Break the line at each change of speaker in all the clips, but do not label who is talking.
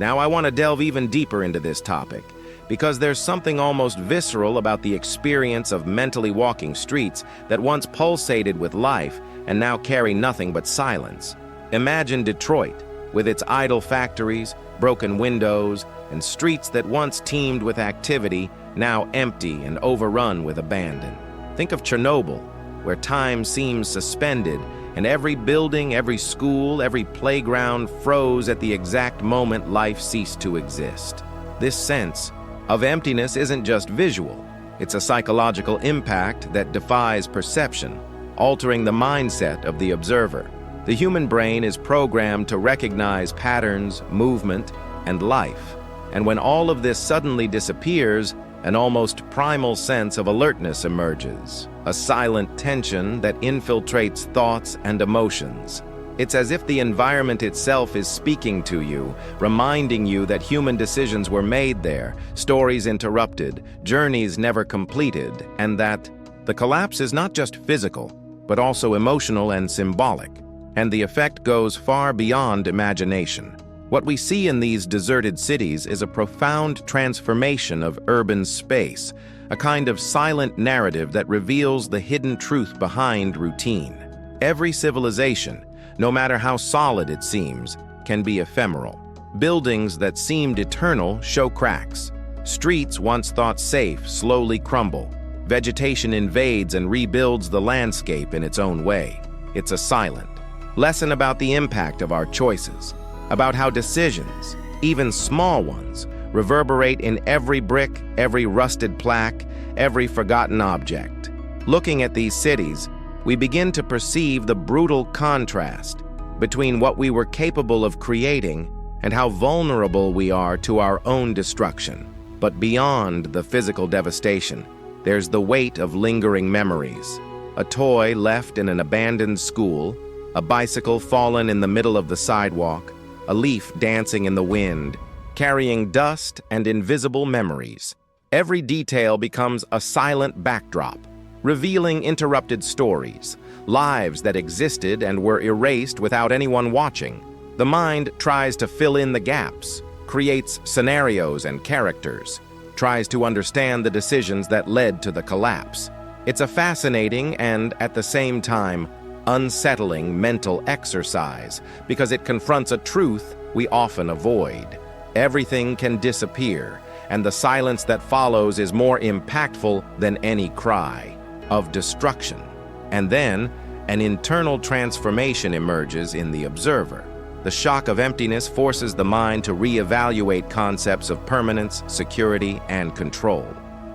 Now, I want to delve even deeper into this topic, because there's something almost visceral about the experience of mentally walking streets that once pulsated with life and now carry nothing but silence. Imagine Detroit, with its idle factories, broken windows, and streets that once teemed with activity, now empty and overrun with abandon. Think of Chernobyl, where time seems suspended, and every building, every school, every playground froze at the exact moment life ceased to exist. This sense of emptiness isn't just visual. It's a psychological impact that defies perception, altering the mindset of the observer. The human brain is programmed to recognize patterns, movement, and life. And when all of this suddenly disappears, an almost primal sense of alertness emerges, a silent tension that infiltrates thoughts and emotions. It's as if the environment itself is speaking to you, reminding you that human decisions were made there, stories interrupted, journeys never completed, and that the collapse is not just physical, but also emotional and symbolic. And the effect goes far beyond imagination. What we see in these deserted cities is a profound transformation of urban space, a kind of silent narrative that reveals the hidden truth behind routine. Every civilization, no matter how solid it seems, can be ephemeral. Buildings that seemed eternal show cracks. Streets once thought safe slowly crumble. Vegetation invades and rebuilds the landscape in its own way. It's a silent lesson about the impact of our choices, about how decisions, even small ones, reverberate in every brick, every rusted plaque, every forgotten object. Looking at these cities, we begin to perceive the brutal contrast between what we were capable of creating and how vulnerable we are to our own destruction. But beyond the physical devastation, there's the weight of lingering memories. A toy left in an abandoned school, a bicycle fallen in the middle of the sidewalk, a leaf dancing in the wind, carrying dust and invisible memories. Every detail becomes a silent backdrop, revealing interrupted stories, lives that existed and were erased without anyone watching. The mind tries to fill in the gaps, creates scenarios and characters, tries to understand the decisions that led to the collapse. It's a fascinating and, at the same time, unsettling mental exercise because it confronts a truth we often avoid. Everything can disappear, and the silence that follows is more impactful than any cry of destruction. And then, an internal transformation emerges in the observer. The shock of emptiness forces the mind to reevaluate concepts of permanence, security, and control.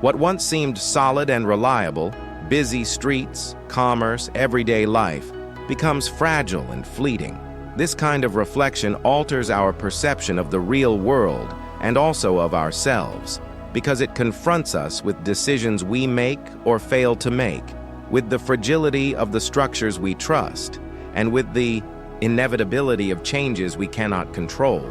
What once seemed solid and reliable, busy streets, commerce, everyday life, becomes fragile and fleeting. This kind of reflection alters our perception of the real world and also of ourselves, because it confronts us with decisions we make or fail to make, with the fragility of the structures we trust, and with the inevitability of changes we cannot control.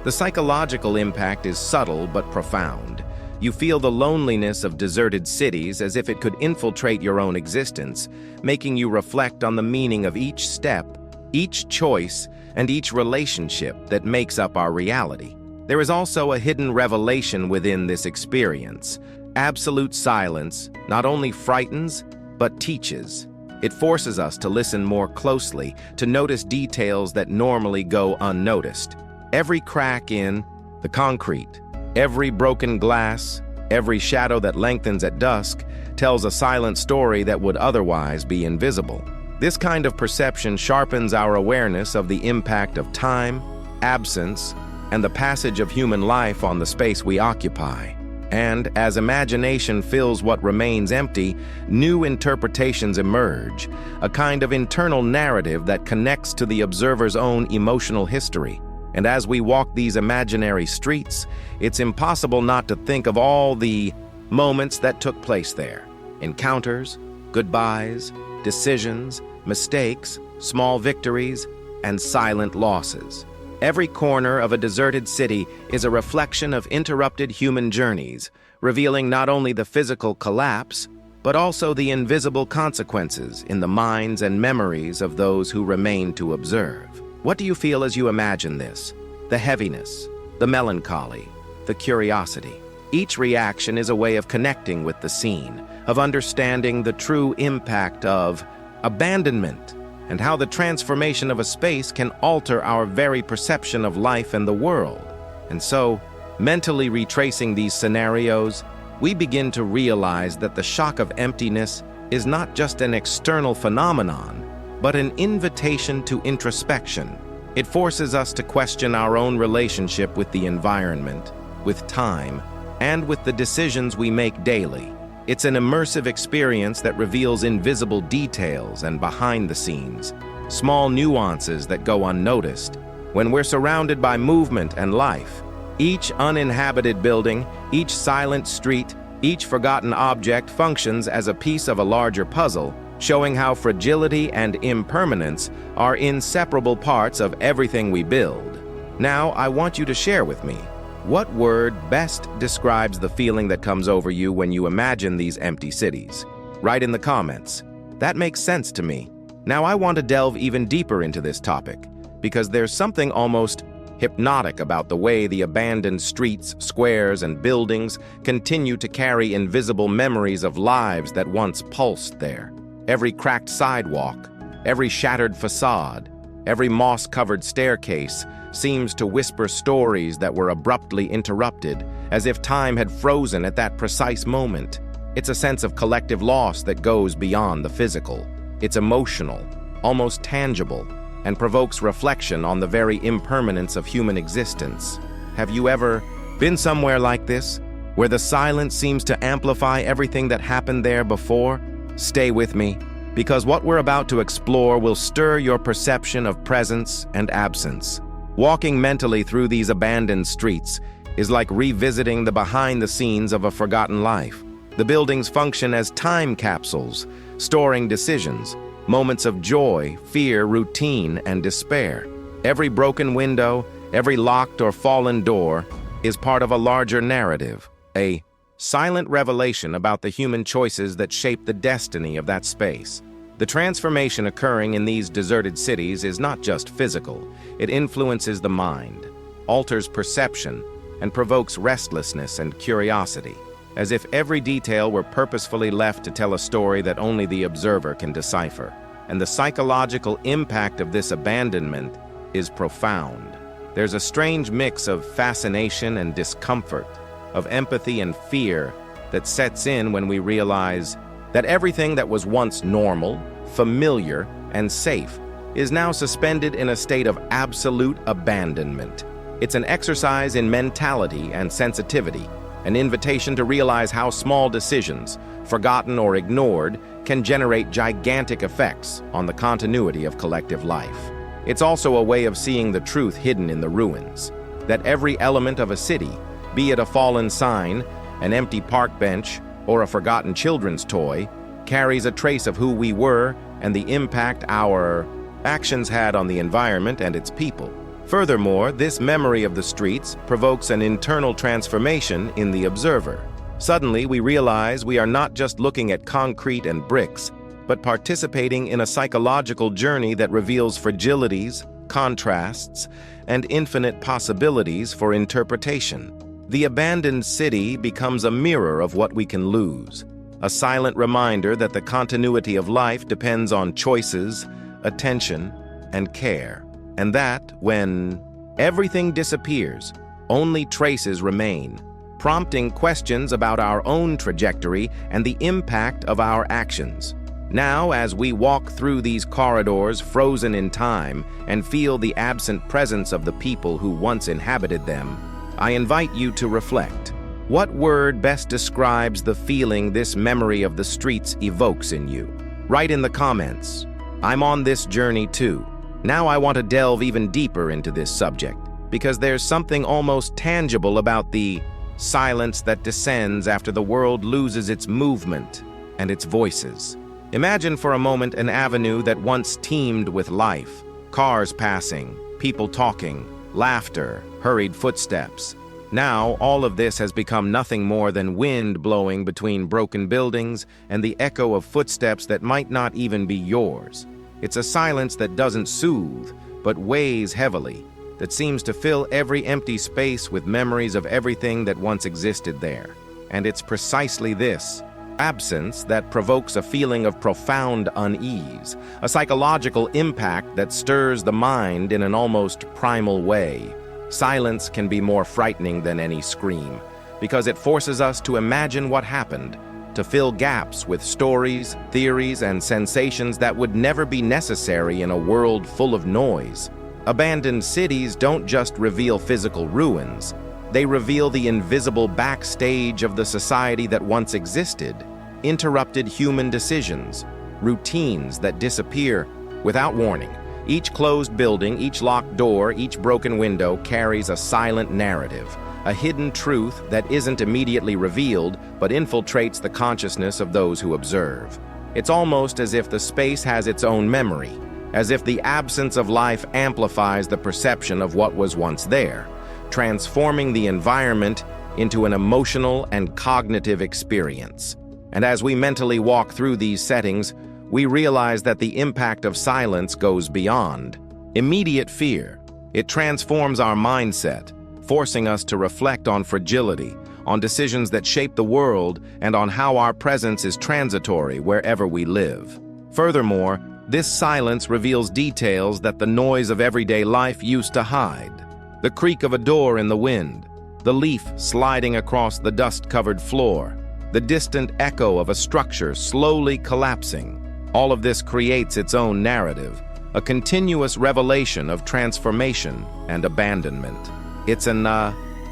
The psychological impact is subtle but profound. You feel the loneliness of deserted cities as if it could infiltrate your own existence, making you reflect on the meaning of each step, each choice, and each relationship that makes up our reality. There is also a hidden revelation within this experience. Absolute silence not only frightens, but teaches. It forces us to listen more closely, to notice details that normally go unnoticed. Every crack in the concrete, every broken glass, every shadow that lengthens at dusk tells a silent story that would otherwise be invisible. This kind of perception sharpens our awareness of the impact of time, absence, and the passage of human life on the space we occupy. And as imagination fills what remains empty, new interpretations emerge, a kind of internal narrative that connects to the observer's own emotional history. And as we walk these imaginary streets, it's impossible not to think of all the moments that took place there. Encounters, goodbyes, decisions, mistakes, small victories, and silent losses. Every corner of a deserted city is a reflection of interrupted human journeys, revealing not only the physical collapse, but also the invisible consequences in the minds and memories of those who remain to observe. What do you feel as you imagine this? The heaviness, the melancholy, the curiosity. Each reaction is a way of connecting with the scene, of understanding the true impact of abandonment, and how the transformation of a space can alter our very perception of life and the world. And so, mentally retracing these scenarios, we begin to realize that the shock of emptiness is not just an external phenomenon, but an invitation to introspection. It forces us to question our own relationship with the environment, with time, and with the decisions we make daily. It's an immersive experience that reveals invisible details and behind the scenes, small nuances that go unnoticed. When we're surrounded by movement and life, each uninhabited building, each silent street, each forgotten object functions as a piece of a larger puzzle, showing how fragility and impermanence are inseparable parts of everything we build. Now, I want you to share with me, what word best describes the feeling that comes over you when you imagine these empty cities? Write in the comments. That makes sense to me. Now I want to delve even deeper into this topic, because there's something almost hypnotic about the way the abandoned streets, squares, and buildings continue to carry invisible memories of lives that once pulsed there. Every cracked sidewalk, every shattered facade, every moss-covered staircase seems to whisper stories that were abruptly interrupted, as if time had frozen at that precise moment. It's a sense of collective loss that goes beyond the physical. It's emotional, almost tangible, and provokes reflection on the very impermanence of human existence. Have you ever been somewhere like this, where the silence seems to amplify everything that happened there before? Stay with me, because what we're about to explore will stir your perception of presence and absence. Walking mentally through these abandoned streets is like revisiting the behind-the-scenes of a forgotten life. The buildings function as time capsules, storing decisions, moments of joy, fear, routine, and despair. Every broken window, every locked or fallen door is part of a larger narrative, a silent revelation about the human choices that shape the destiny of that space. The transformation occurring in these deserted cities is not just physical. It influences the mind, alters perception, and provokes restlessness and curiosity, as if every detail were purposefully left to tell a story that only the observer can decipher. And the psychological impact of this abandonment is profound. There's a strange mix of fascination and discomfort, of empathy and fear that sets in when we realize that everything that was once normal, familiar, and safe is now suspended in a state of absolute abandonment. It's an exercise in mentality and sensitivity, an invitation to realize how small decisions, forgotten or ignored, can generate gigantic effects on the continuity of collective life. It's also a way of seeing the truth hidden in the ruins, that every element of a city, be it a fallen sign, an empty park bench, or a forgotten children's toy, carries a trace of who we were and the impact our actions had on the environment and its people. Furthermore, this memory of the streets provokes an internal transformation in the observer. Suddenly, we realize we are not just looking at concrete and bricks, but participating in a psychological journey that reveals fragilities, contrasts, and infinite possibilities for interpretation. The abandoned city becomes a mirror of what we can lose, a silent reminder that the continuity of life depends on choices, attention, and care. And that, when everything disappears, only traces remain, prompting questions about our own trajectory and the impact of our actions. Now, as we walk through these corridors frozen in time and feel the absent presence of the people who once inhabited them, I invite you to reflect. What word best describes the feeling this memory of the streets evokes in you? Write in the comments. I'm on this journey too. Now I want to delve even deeper into this subject, because there's something almost tangible about the silence that descends after the world loses its movement and its voices. Imagine for a moment an avenue that once teemed with life, cars passing, people talking, laughter, hurried footsteps. Now, all of this has become nothing more than wind blowing between broken buildings and the echo of footsteps that might not even be yours. It's a silence that doesn't soothe, but weighs heavily, that seems to fill every empty space with memories of everything that once existed there. And it's precisely this absence that provokes a feeling of profound unease, a psychological impact that stirs the mind in an almost primal way. Silence can be more frightening than any scream, because it forces us to imagine what happened, to fill gaps with stories, theories, and sensations that would never be necessary in a world full of noise. Abandoned cities don't just reveal physical ruins, they reveal the invisible backstage of the society that once existed, interrupted human decisions, routines that disappear without warning. Each closed building, each locked door, each broken window carries a silent narrative, a hidden truth that isn't immediately revealed but infiltrates the consciousness of those who observe. It's almost as if the space has its own memory, as if the absence of life amplifies the perception of what was once there, transforming the environment into an emotional and cognitive experience. And as we mentally walk through these settings, we realize that the impact of silence goes beyond immediate fear. It transforms our mindset, forcing us to reflect on fragility, on decisions that shape the world, and on how our presence is transitory wherever we live. Furthermore, this silence reveals details that the noise of everyday life used to hide. The creak of a door in the wind, the leaf sliding across the dust-covered floor, the distant echo of a structure slowly collapsing. All of this creates its own narrative, a continuous revelation of transformation and abandonment. It's an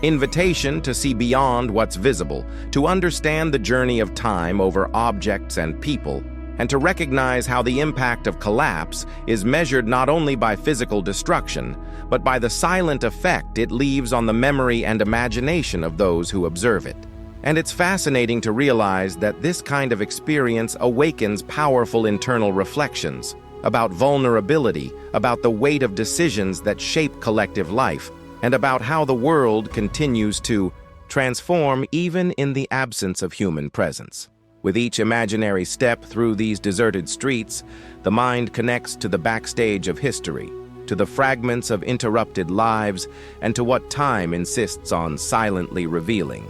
invitation to see beyond what's visible, to understand the journey of time over objects and people, and to recognize how the impact of collapse is measured not only by physical destruction, but by the silent effect it leaves on the memory and imagination of those who observe it. And it's fascinating to realize that this kind of experience awakens powerful internal reflections about vulnerability, about the weight of decisions that shape collective life, and about how the world continues to transform even in the absence of human presence. With each imaginary step through these deserted streets, the mind connects to the backstage of history, to the fragments of interrupted lives, and to what time insists on silently revealing.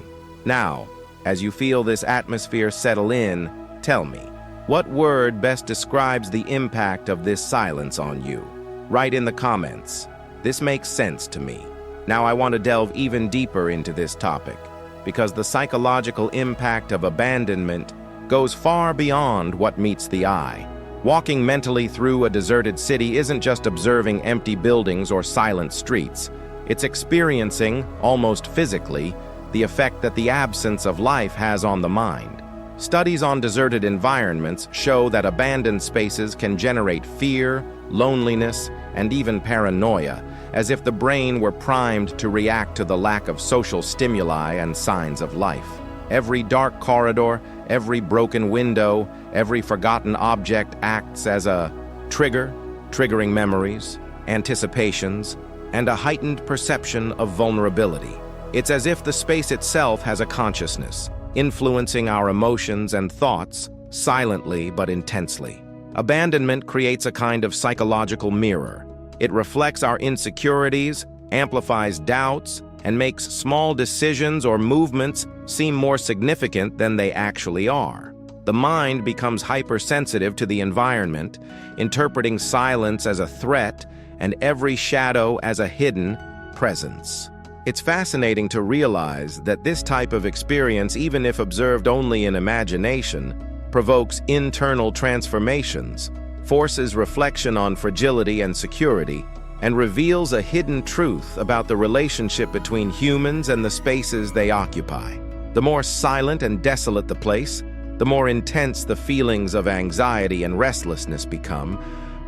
Now, as you feel this atmosphere settle in, tell me, what word best describes the impact of this silence on you? Write in the comments. This makes sense to me. Now I want to delve even deeper into this topic, because the psychological impact of abandonment goes far beyond what meets the eye. Walking mentally through a deserted city isn't just observing empty buildings or silent streets. It's experiencing, almost physically, the effect that the absence of life has on the mind. Studies on deserted environments show that abandoned spaces can generate fear, loneliness, and even paranoia, as if the brain were primed to react to the lack of social stimuli and signs of life. Every dark corridor, every broken window, every forgotten object acts as a trigger, triggering memories, anticipations, and a heightened perception of vulnerability. It's as if the space itself has a consciousness, influencing our emotions and thoughts silently but intensely. Abandonment creates a kind of psychological mirror. It reflects our insecurities, amplifies doubts, and makes small decisions or movements seem more significant than they actually are. The mind becomes hypersensitive to the environment, interpreting silence as a threat and every shadow as a hidden presence. It's fascinating to realize that this type of experience, even if observed only in imagination, provokes internal transformations, forces reflection on fragility and security, and reveals a hidden truth about the relationship between humans and the spaces they occupy. The more silent and desolate the place, the more intense the feelings of anxiety and restlessness become,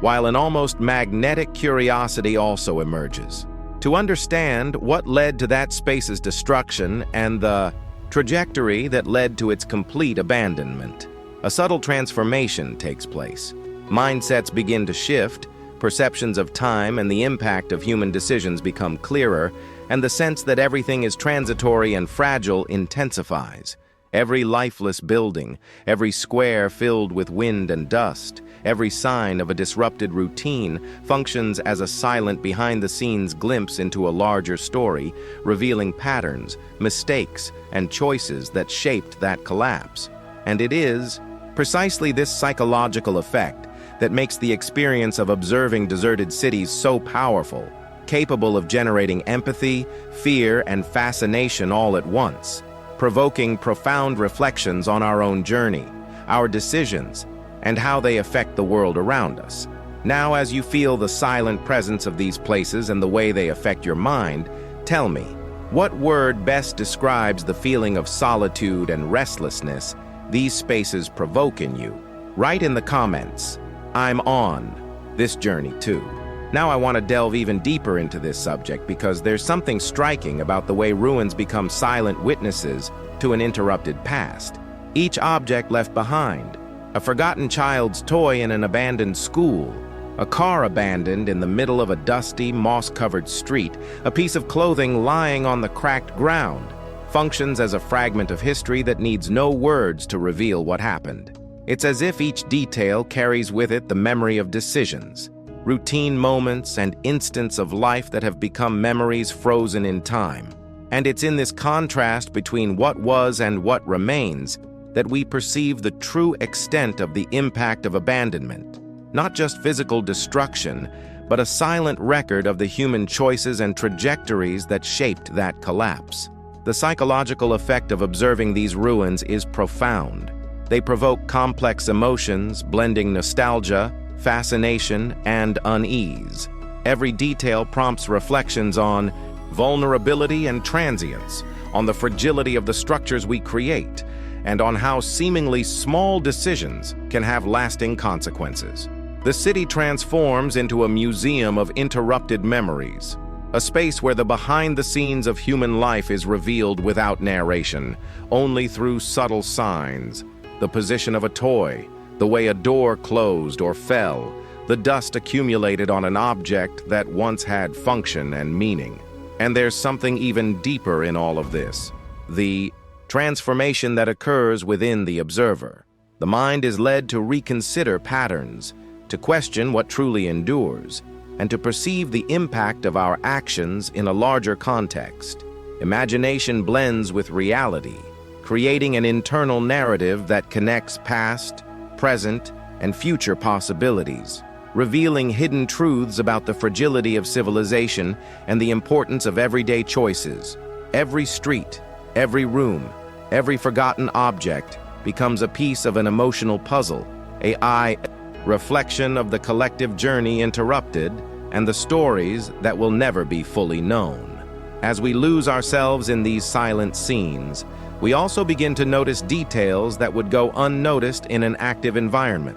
while an almost magnetic curiosity also emerges. To understand what led to that space's destruction and the trajectory that led to its complete abandonment, a subtle transformation takes place. Mindsets begin to shift, perceptions of time and the impact of human decisions become clearer, and the sense that everything is transitory and fragile intensifies. Every lifeless building, every square filled with wind and dust, every sign of a disrupted routine functions as a silent behind-the-scenes glimpse into a larger story, revealing patterns, mistakes, and choices that shaped that collapse. And it is precisely this psychological effect that makes the experience of observing deserted cities so powerful, capable of generating empathy, fear, and fascination all at once, provoking profound reflections on our own journey, our decisions, and how they affect the world around us. Now, as you feel the silent presence of these places and the way they affect your mind, tell me, what word best describes the feeling of solitude and restlessness these spaces provoke in you? Write in the comments, "I'm on this journey too." Now I want to delve even deeper into this subject because there's something striking about the way ruins become silent witnesses to an interrupted past. Each object left behind, a forgotten child's toy in an abandoned school, a car abandoned in the middle of a dusty, moss-covered street, a piece of clothing lying on the cracked ground, functions as a fragment of history that needs no words to reveal what happened. It's as if each detail carries with it the memory of decisions, routine moments, and instants of life that have become memories frozen in time. And it's in this contrast between what was and what remains that we perceive the true extent of the impact of abandonment. Not just physical destruction, but a silent record of the human choices and trajectories that shaped that collapse. The psychological effect of observing these ruins is profound. They provoke complex emotions, blending nostalgia, fascination, and unease. Every detail prompts reflections on vulnerability and transience, on the fragility of the structures we create, and on how seemingly small decisions can have lasting consequences. The city transforms into a museum of interrupted memories, a space where the behind-the-scenes of human life is revealed without narration, only through subtle signs: the position of a toy, the way a door closed or fell, the dust accumulated on an object that once had function and meaning. And there's something even deeper in all of this: the transformation that occurs within the observer. The mind is led to reconsider patterns, to question what truly endures, and to perceive the impact of our actions in a larger context. Imagination blends with reality, creating an internal narrative that connects past, present, and future possibilities, revealing hidden truths about the fragility of civilization and the importance of everyday choices. Every street, every room, every forgotten object becomes a piece of an emotional puzzle, a reflection of the collective journey interrupted and the stories that will never be fully known. As we lose ourselves in these silent scenes, we also begin to notice details that would go unnoticed in an active environment.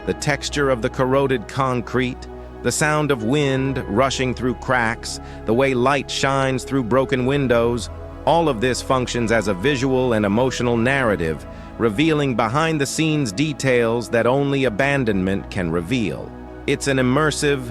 The texture of the corroded concrete, the sound of wind rushing through cracks, the way light shines through broken windows, all of this functions as a visual and emotional narrative, revealing behind-the-scenes details that only abandonment can reveal. It's an immersive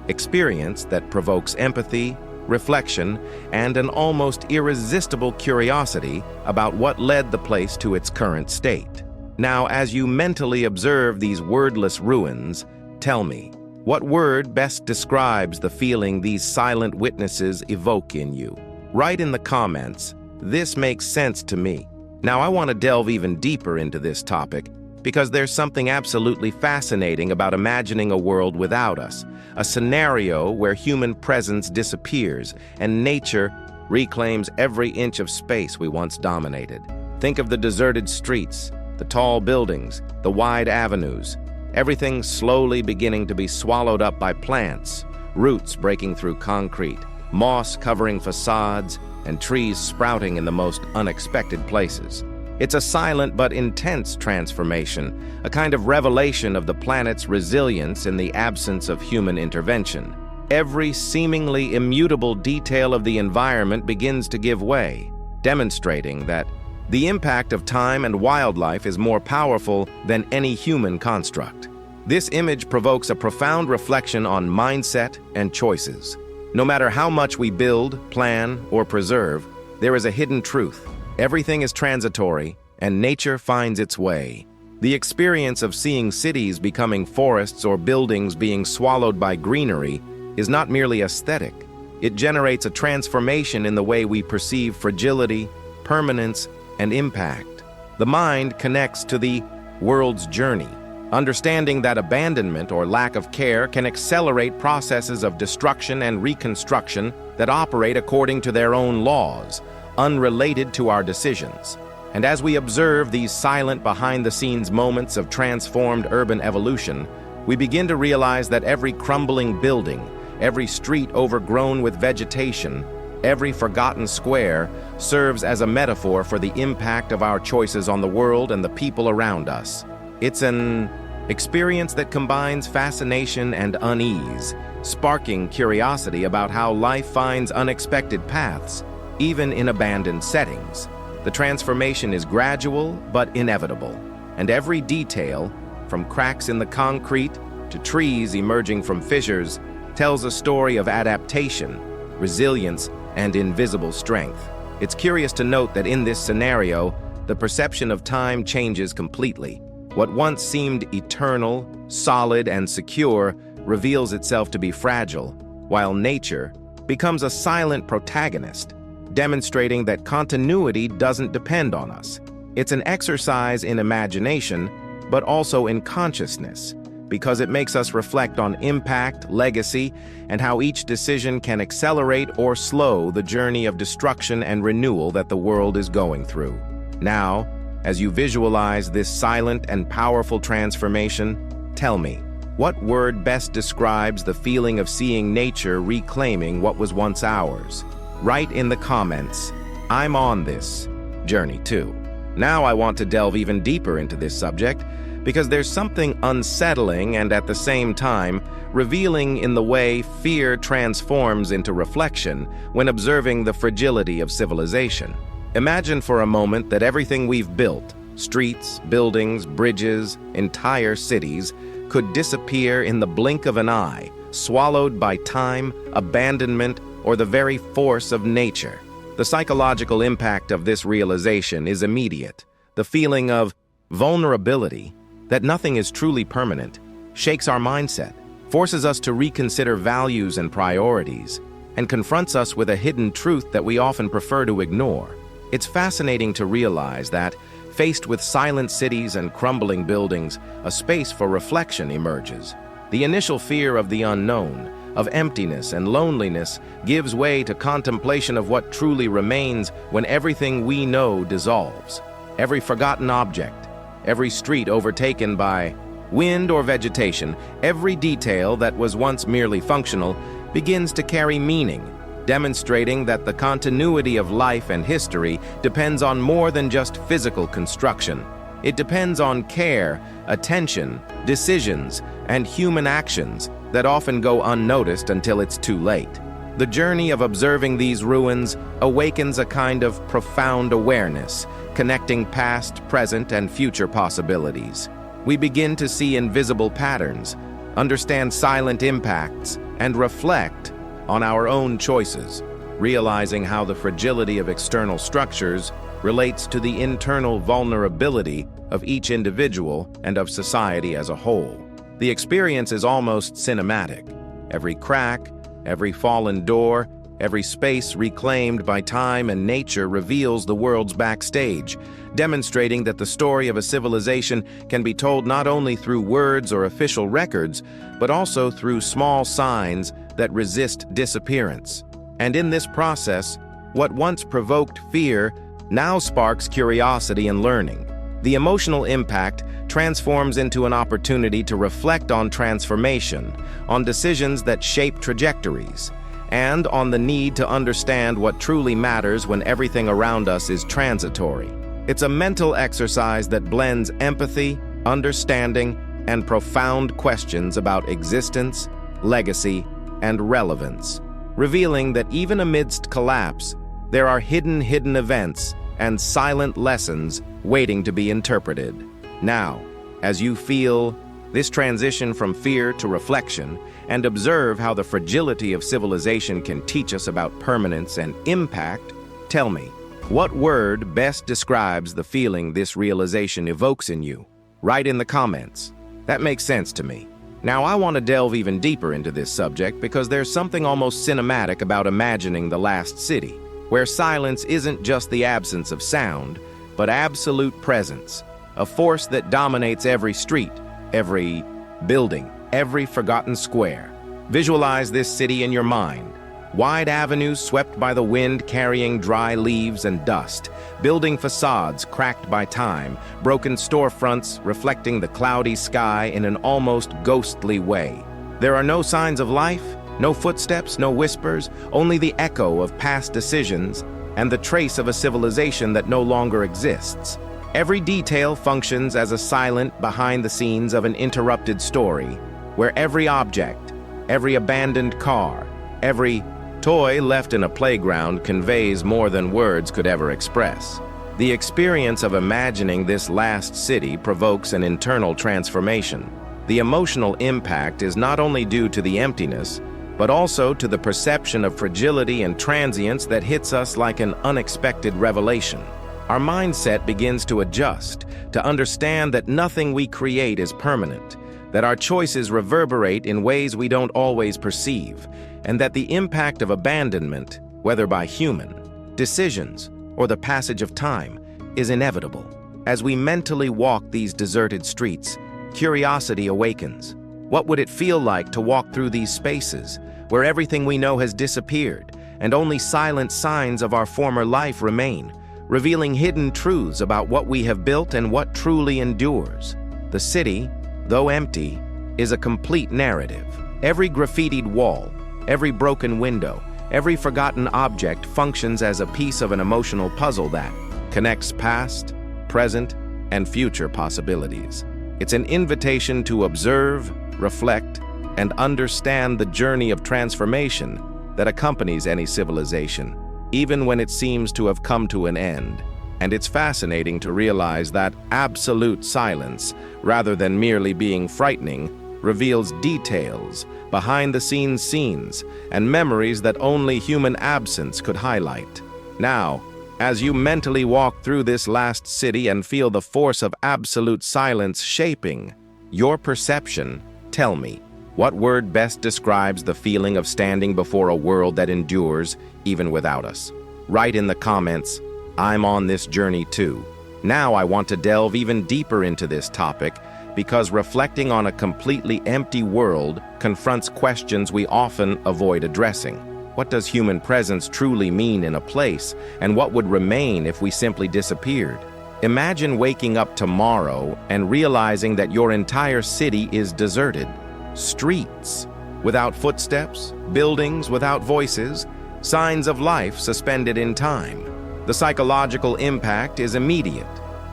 experience that provokes empathy, reflection, and an almost irresistible curiosity about what led the place to its current state. Now, as you mentally observe these wordless ruins, tell me, what word best describes the feeling these silent witnesses evoke in you? Write in the comments, "This makes sense to me." Now, I want to delve even deeper into this topic because there's something absolutely fascinating about imagining a world without us, a scenario where human presence disappears and nature reclaims every inch of space we once dominated. Think of the deserted streets, the tall buildings, the wide avenues, everything slowly beginning to be swallowed up by plants, roots breaking through concrete, moss covering facades, and trees sprouting in the most unexpected places. It's a silent but intense transformation, a kind of revelation of the planet's resilience in the absence of human intervention. Every seemingly immutable detail of the environment begins to give way, demonstrating that the impact of time and wildlife is more powerful than any human construct. This image provokes a profound reflection on mindset and choices. No matter how much we build, plan, or preserve, there is a hidden truth. Everything is transitory, and nature finds its way. The experience of seeing cities becoming forests or buildings being swallowed by greenery is not merely aesthetic. It generates a transformation in the way we perceive fragility, permanence, and impact. The mind connects to the world's journey, understanding that abandonment or lack of care can accelerate processes of destruction and reconstruction that operate according to their own laws, unrelated to our decisions. And as we observe these silent behind-the-scenes moments of transformed urban evolution, we begin to realize that every crumbling building, every street overgrown with vegetation, every forgotten square serves as a metaphor for the impact of our choices on the world and the people around us. It's an experience that combines fascination and unease, sparking curiosity about how life finds unexpected paths, even in abandoned settings. The transformation is gradual but inevitable, and every detail, from cracks in the concrete to trees emerging from fissures, tells a story of adaptation, resilience, and invisible strength. It's curious to note that in this scenario, the perception of time changes completely. What once seemed eternal, solid, and secure reveals itself to be fragile, while nature becomes a silent protagonist, demonstrating that continuity doesn't depend on us. It's an exercise in imagination, but also in consciousness, because it makes us reflect on impact, legacy, and how each decision can accelerate or slow the journey of destruction and renewal that the world is going through. Now, as you visualize this silent and powerful transformation, tell me, what word best describes the feeling of seeing nature reclaiming what was once ours? Write in the comments, "I'm on this journey too." Now I want to delve even deeper into this subject, because there's something unsettling and at the same time revealing in the way fear transforms into reflection when observing the fragility of civilization. Imagine for a moment that everything we've built, streets, buildings, bridges, entire cities, could disappear in the blink of an eye, swallowed by time, abandonment, or the very force of nature. The psychological impact of this realization is immediate. The feeling of vulnerability, that nothing is truly permanent, shakes our mindset, forces us to reconsider values and priorities, and confronts us with a hidden truth that we often prefer to ignore. It's fascinating to realize that, faced with silent cities and crumbling buildings, a space for reflection emerges. The initial fear of the unknown, of emptiness and loneliness, gives way to contemplation of what truly remains when everything we know dissolves. Every forgotten object, every street overtaken by wind or vegetation, every detail that was once merely functional begins to carry meaning, demonstrating that the continuity of life and history depends on more than just physical construction. It depends on care, attention, decisions, and human actions that often go unnoticed until it's too late. The journey of observing these ruins awakens a kind of profound awareness, connecting past, present, and future possibilities. We begin to see invisible patterns, understand silent impacts, and reflect on our own choices, realizing how the fragility of external structures relates to the internal vulnerability of each individual and of society as a whole. The experience is almost cinematic. Every crack, every fallen door, every space reclaimed by time and nature reveals the world's backstage, demonstrating that the story of a civilization can be told not only through words or official records, but also through small signs that resist disappearance. And in this process, what once provoked fear now sparks curiosity and learning. The emotional impact transforms into an opportunity to reflect on transformation, on decisions that shape trajectories, and on the need to understand what truly matters when everything around us is transitory. It's a mental exercise that blends empathy, understanding, and profound questions about existence, legacy, and relevance, revealing that even amidst collapse, there are hidden events and silent lessons waiting to be interpreted. Now, as you feel this transition from fear to reflection and observe how the fragility of civilization can teach us about permanence and impact, tell me, What word best describes the feeling this realization evokes in you? Write in the comments. That makes sense to me. Now, I want to delve even deeper into this subject because there's something almost cinematic about imagining the last city, where silence isn't just the absence of sound, but absolute presence, a force that dominates every street, every building, every forgotten square. Visualize this city in your mind. Wide avenues swept by the wind carrying dry leaves and dust, building facades cracked by time, broken storefronts reflecting the cloudy sky in an almost ghostly way. There are no signs of life, no footsteps, no whispers, only the echo of past decisions and the trace of a civilization that no longer exists. Every detail functions as a silent behind the scenes of an interrupted story, where every object, every abandoned car, every toy left in a playground conveys more than words could ever express. The experience of imagining this last city provokes an internal transformation. The emotional impact is not only due to the emptiness, but also to the perception of fragility and transience that hits us like an unexpected revelation. Our mindset begins to adjust, to understand that nothing we create is permanent, that our choices reverberate in ways we don't always perceive, and that the impact of abandonment, whether by human decisions or the passage of time, is inevitable. As we mentally walk these deserted streets, curiosity awakens. What would it feel like to walk through these spaces, where everything we know has disappeared, and only silent signs of our former life remain, revealing hidden truths about what we have built and what truly endures? The city, though empty, is a complete narrative. Every graffitied wall, every broken window, every forgotten object functions as a piece of an emotional puzzle that connects past, present, and future possibilities. It's an invitation to observe, reflect, and understand the journey of transformation that accompanies any civilization, even when it seems to have come to an end. And it's fascinating to realize that absolute silence, rather than merely being frightening, reveals details, behind-the-scenes scenes, and memories that only human absence could highlight. Now, as you mentally walk through this last city and feel the force of absolute silence shaping your perception, tell me, what word best describes the feeling of standing before a world that endures even without us? Write in the comments, I'm on this journey too. Now I want to delve even deeper into this topic because reflecting on a completely empty world confronts questions we often avoid addressing. What does human presence truly mean in a place, and what would remain if we simply disappeared? Imagine waking up tomorrow and realizing that your entire city is deserted. Streets without footsteps, buildings without voices, signs of life suspended in time. The psychological impact is immediate,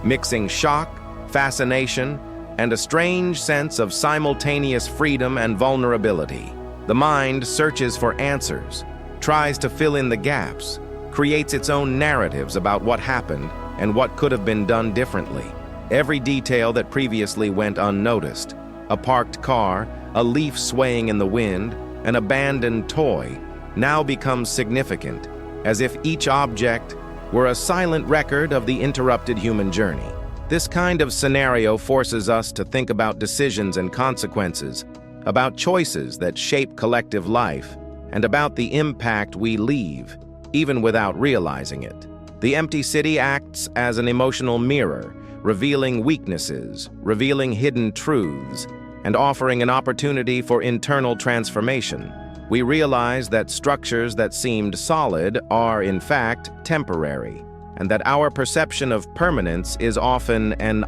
mixing shock, fascination, and a strange sense of simultaneous freedom and vulnerability. The mind searches for answers, tries to fill in the gaps, creates its own narratives about what happened and what could have been done differently. Every detail that previously went unnoticed, a parked car, a leaf swaying in the wind, an abandoned toy, now becomes significant, as if each object were a silent record of the interrupted human journey. This kind of scenario forces us to think about decisions and consequences, about choices that shape collective life, and about the impact we leave, even without realizing it. The empty city acts as an emotional mirror, revealing weaknesses, revealing hidden truths, and offering an opportunity for internal transformation. We realize that structures that seemed solid are, in fact, temporary, and that our perception of permanence is often an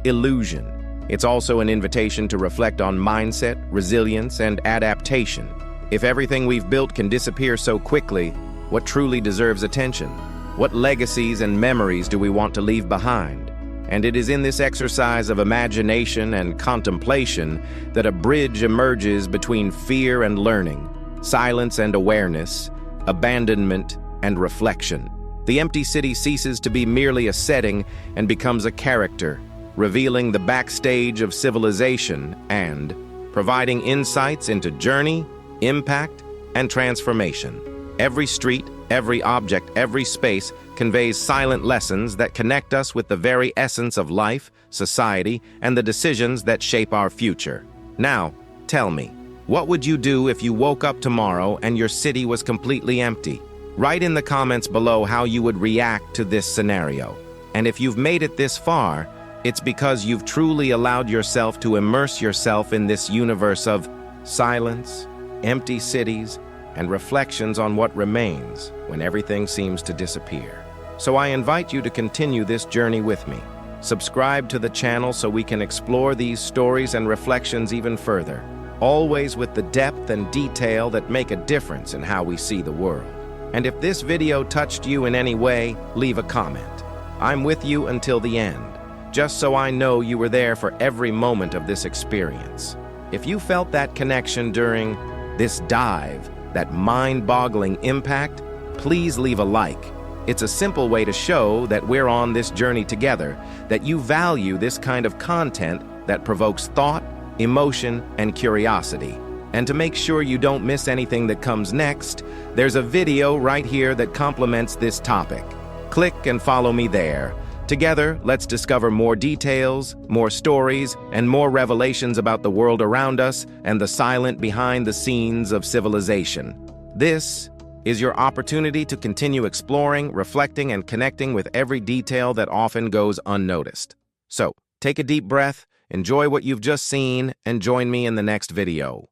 illusion. It's also an invitation to reflect on mindset, resilience, and adaptation. If everything we've built can disappear so quickly, what truly deserves attention? What legacies and memories do we want to leave behind? And it is in this exercise of imagination and contemplation that a bridge emerges between fear and learning, silence and awareness, abandonment and reflection. The empty city ceases to be merely a setting and becomes a character, revealing the backstage of civilization and providing insights into journey, impact, and transformation. Every street, Every object, every space conveys silent lessons that connect us with the very essence of life, society, and the decisions that shape our future. Now, tell me, what would you do if you woke up tomorrow and your city was completely empty? Write in the comments below how you would react to this scenario. And if you've made it this far, it's because you've truly allowed yourself to immerse yourself in this universe of silence, empty cities, and reflections on what remains when everything seems to disappear. So I invite you to continue this journey with me. Subscribe to the channel so we can explore these stories and reflections even further, always with the depth and detail that make a difference in how we see the world. And if this video touched you in any way, leave a comment. I'm with you until the end, just so I know you were there for every moment of this experience. If you felt that connection during this dive, that mind-boggling impact, please leave a like. It's a simple way to show that we're on this journey together, that you value this kind of content that provokes thought, emotion, and curiosity. And to make sure you don't miss anything that comes next, there's a video right here that complements this topic. Click and follow me there. Together, let's discover more details, more stories, and more revelations about the world around us and the silent behind the scenes of civilization. This is your opportunity to continue exploring, reflecting, and connecting with every detail that often goes unnoticed. So, take a deep breath, enjoy what you've just seen, and join me in the next video.